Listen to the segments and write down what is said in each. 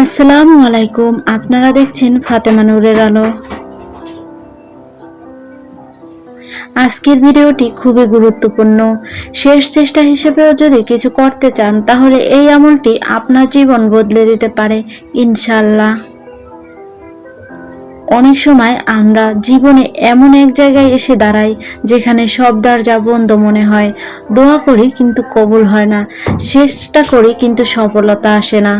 আসসালামু আলাইকুম। আপনারা দেখছেন ফাতেমা নূরের আলো। আজকের ভিডিওটি খুবই গুরুত্বপূর্ণ। শেষ চেষ্টা হিসেবেও যদি কিছু করতে চান তাহলে এই আমলটি আপনার জীবন বদলে দিতে পারে ইনশাআল্লাহ। অনেক সময় আমরা জীবনে এমন এক জায়গায় এসে দাঁড়াই যেখানে সব দরজা বন্ধ মনে হয়। দোয়া করি কিন্তু কবুল হয় না, চেষ্টা করি কিন্তু সফলতা আসে না।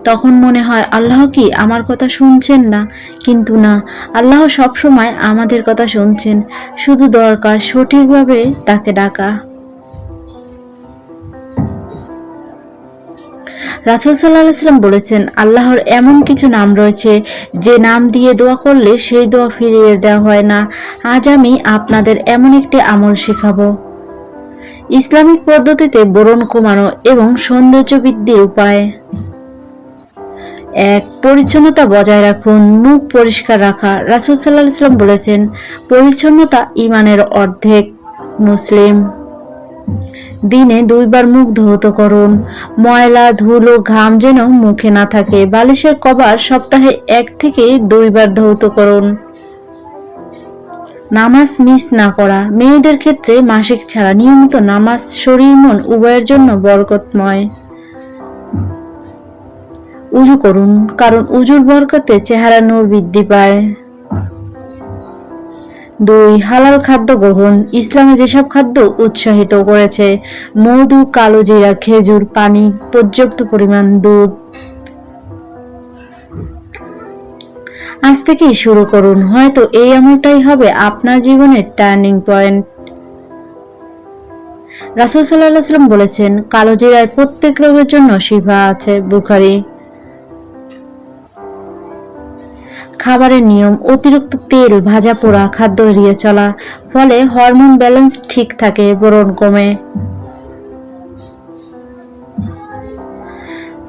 তখন মনে হয় আল্লাহ কি আমার কথা শুনছেন না? কিন্তু না, আল্লাহ সবসময় আমাদের কথা শুনছেন, শুধু দরকার সঠিকভাবে তাকে ডাকা। রাসূল সাল্লাল্লাহু আলাইহি ওয়াসাল্লাম বলেছেন, আল্লাহর এমন কিছু নাম রয়েছে যে নাম দিয়ে দোয়া করলে সেই দোয়া ফিরিয়ে দেওয়া হয় না। আজ আমি আপনাদের এমন একটি আমল শেখাবো, ইসলামিক পদ্ধতিতে ব্রণ কমানো এবং সৌন্দর্য বৃদ্ধির উপায়। এক, পরিচ্ছন্নতা বজায় রাখুন। মুখ পরিষ্কার রাখা। রাসূল সাল্লাল্লাহু আলাইহি ওয়াসাল্লাম বলেছেন, পরিচ্ছন্নতা ঈমানের অর্ধেক। মুসলিম। দিনে 2 বার মুখ ধৌত করুন। ময়লা, ধুলো, ঘাম যেন মুখে না থাকে। বালিশের কভার সপ্তাহে 1 থেকে 2 বার ধৌত করুন। নামাজ মিস না করা। মেয়েদের ক্ষেত্রে মাসিক ছাড়া নিয়মিত নামাজ শরীর মন উভয়ের জন্য বরকতময়। উজু করুন, কারণ উজুর বরকতে চেহারা নূর বৃদ্ধি পায়। 2, হালাল খাদ্য গ্রহণ। ইসলামে যেসব খাদ্য উৎসাহিত করেছে, মধু, কালো জিরা, খেজুর, পানি, পর্যাপ্ত পরিমাণ দুধ। আজ থেকেই শুরু করুন, হয়তো এই আমলটাই হবে আপনার জীবনের টার্নিং পয়েন্ট। রাসূল সাল্লাল্লাহু আলাইহি ওয়াসাল্লাম বলেছেন, কালো জিরায় প্রত্যেক রোগের জন্য শিফা আছে। বুখারী। খাবারের নিয়ম। অতিরিক্ত তেল, ভাজা পোড়া খাদ্য এড়িয়ে চলা, ফলে হরমোন ব্যালেন্স ঠিক থাকে, ব্রণ কমে।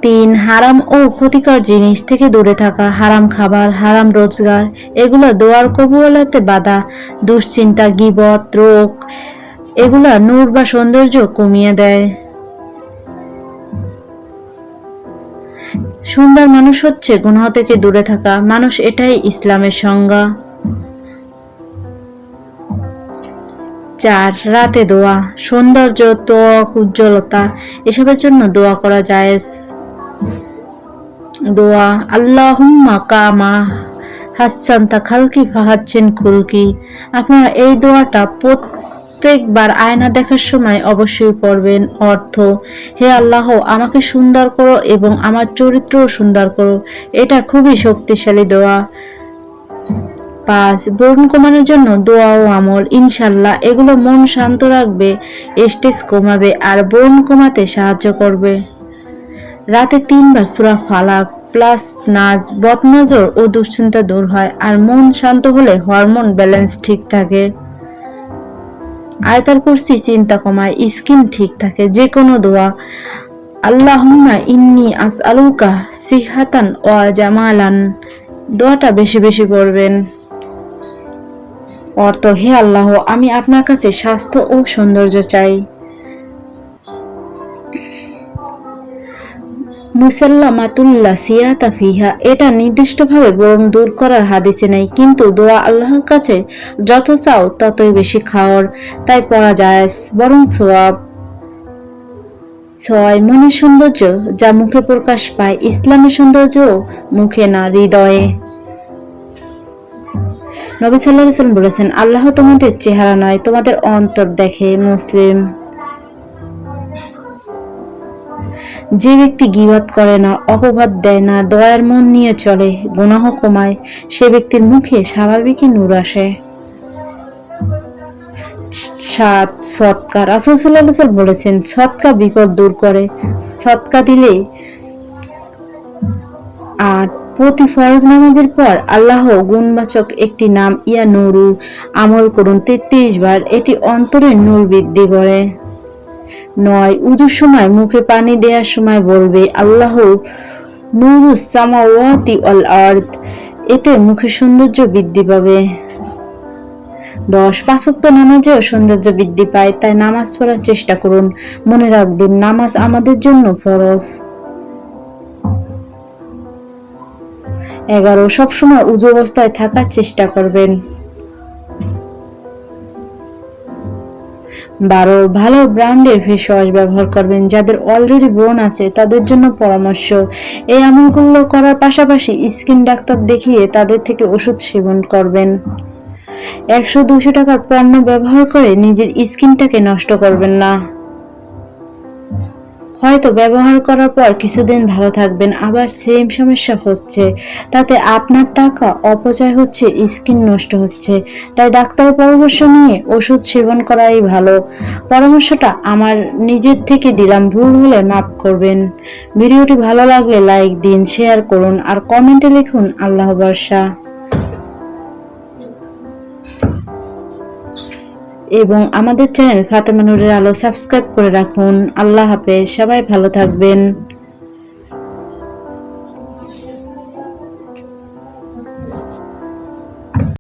3, হারাম ও ক্ষতিকর জিনিস থেকে দূরে থাকা। হারাম খাবার, হারাম রোজগার, এগুলো দোয়ার কবুলাতে বাধা। দুশ্চিন্তা, গীবত, রোগ, এগুলা নূর বা সৌন্দর্য কমিয়ে দেয়। সুন্দর মানুষ হচ্ছে গুনাহ থেকে দূরে থাকা মানুষ, এটাই ইসলামের সংজ্ঞা। 4, রাতে দোয়া। সৌন্দর্য, ত্বক, উজ্জ্বলতা, এসবের জন্য দোয়া করা জায়েজ। দোয়া, আল্লাহুম্মা কামা হাসানতা খালকি ফাহাচ্ছেন খুলকি। আপনারা এই দোয়াটা প্রত্যেকবার আয়না দেখার সময় অবশ্যই পড়বেন। অর্থ, হে আল্লাহ, আমাকে সুন্দর করো এবং আমার চরিত্রও সুন্দর করো। এটা খুবই শক্তিশালী দোয়া। 5, ব্রণ কমানোর জন্য দোয়া ও আমল। ইনশাআল্লাহ এগুলো মন শান্ত রাখবে, স্ট্রেস কমাবে আর ব্রণ কমাতে সাহায্য করবে। রাতে 3 বার সূরা ফালাক প্লাস নাজ, বদনজর ও দুশ্চিন্তা দূর হয় আর মন শান্ত হলে হরমোন ব্যালেন্স ঠিক থাকে। আয়াতুল কুরসি চিন্তা কমায়, স্কিন ঠিক থাকে। যে কোনো দোয়া, আল্লাহুম্মা ইন্নী আসআলুকা সিহাতান ওয়া জামালান, দোয়াটা বেশি বেশি পড়বেন। অর্থ, হে আল্লাহ, আমি আপনার কাছে স্বাস্থ্য ও সৌন্দর্য চাই। মুসাল্লামাতুল্লাহ সিয়াতা ফিহা, এটা নির্দিষ্টভাবে ব্রণ দূর করার হাদিসে নেই, কিন্তু দোয়া আল্লাহর কাছে যত চাও ততই বেশি খাওয়ার, তাই পড়া জায়েজ, বরং সওয়াব। 6, মনের সৌন্দর্য যা মুখে প্রকাশ পায়। ইসলামের সৌন্দর্য মুখে না, হৃদয়ে। নবী সাল্লাল্লাহু আলাইহি ওয়াসাল্লাম বলেছেন, আল্লাহ তোমাদের চেহারা নয়, তোমাদের অন্তর দেখে। মুসলিম। যে ব্যক্তি গীবত করে না, অপবাদ দেয় না, দয়ার মন নিয়ে চলে, গুনাহ কমায়, সে ব্যক্তির মুখে স্বাভাবিকই নূর আসে। 7, সদকা। রাসূল সাল্লাল্লাহু আলাইহি ওয়াসাল্লাম বলেছেন, সদকা বিপদ দূর করে। সদকা দিলে। 8, প্রতি ফরজ নামাজের পর আল্লাহ গুণবাচক একটি নাম ইয়া নূরু আমল করুন 33 বার, এটি অন্তরের নূর বৃদ্ধি করে। 9, উযুর সময় মুখে পানি দেওয়ার সময় বলবে, আল্লাহ নূরুস সামাওয়াতি ওয়াল আরদ, এতে মুখের সৌন্দর্য বৃদ্ধি পাবে। 10, 5 ওয়াক্ত নামাজেও সৌন্দর্য বৃদ্ধি পায়, তাই নামাজ পড়ার চেষ্টা করুন। মনে রাখবেন, নামাজ আমাদের জন্য ফরজ। 11 সবসময় উজু অবস্থায় থাকার চেষ্টা করবেন। 12 ভালো ব্র্যান্ডের ফেস ওয়াশ ব্যবহার করবেন। যাদের অলরেডি ব্রণ আছে তাদের জন্য পরামর্শ, এই আমলগুলো করার পাশাপাশি স্কিন ডাক্তার দেখিয়ে তাদের থেকে ওষুধ সেবন করবেন। 100-200 টাকার পণ্য ব্যবহার করে নিজের স্কিনটাকে নষ্ট করবেন না। হয়তো ব্যবহার করার পর কিছুদিন ভালো থাকবেন, আবার সেম সমস্যা হচ্ছে, তাতে আপনার টাকা অপচয় হচ্ছে, স্কিন নষ্ট হচ্ছে। তাই ডাক্তারের পরামর্শ নিয়ে ওষুধ সেবন করাই ভালো। পরামর্শটা আমার নিজের থেকে দিলাম, ভুল হলে মাফ করবেন। ভিডিওটি ভালো লাগলে লাইক দিন, শেয়ার করুন আর কমেন্টে লিখুন আল্লাহ ভরসা। এবং আমাদের চ্যানেল ফাতেমা নূরের আলো সাবস্ক্রাইব করে রাখুন। আল্লাহ হাফেজ, সবাই ভালো থাকবেন।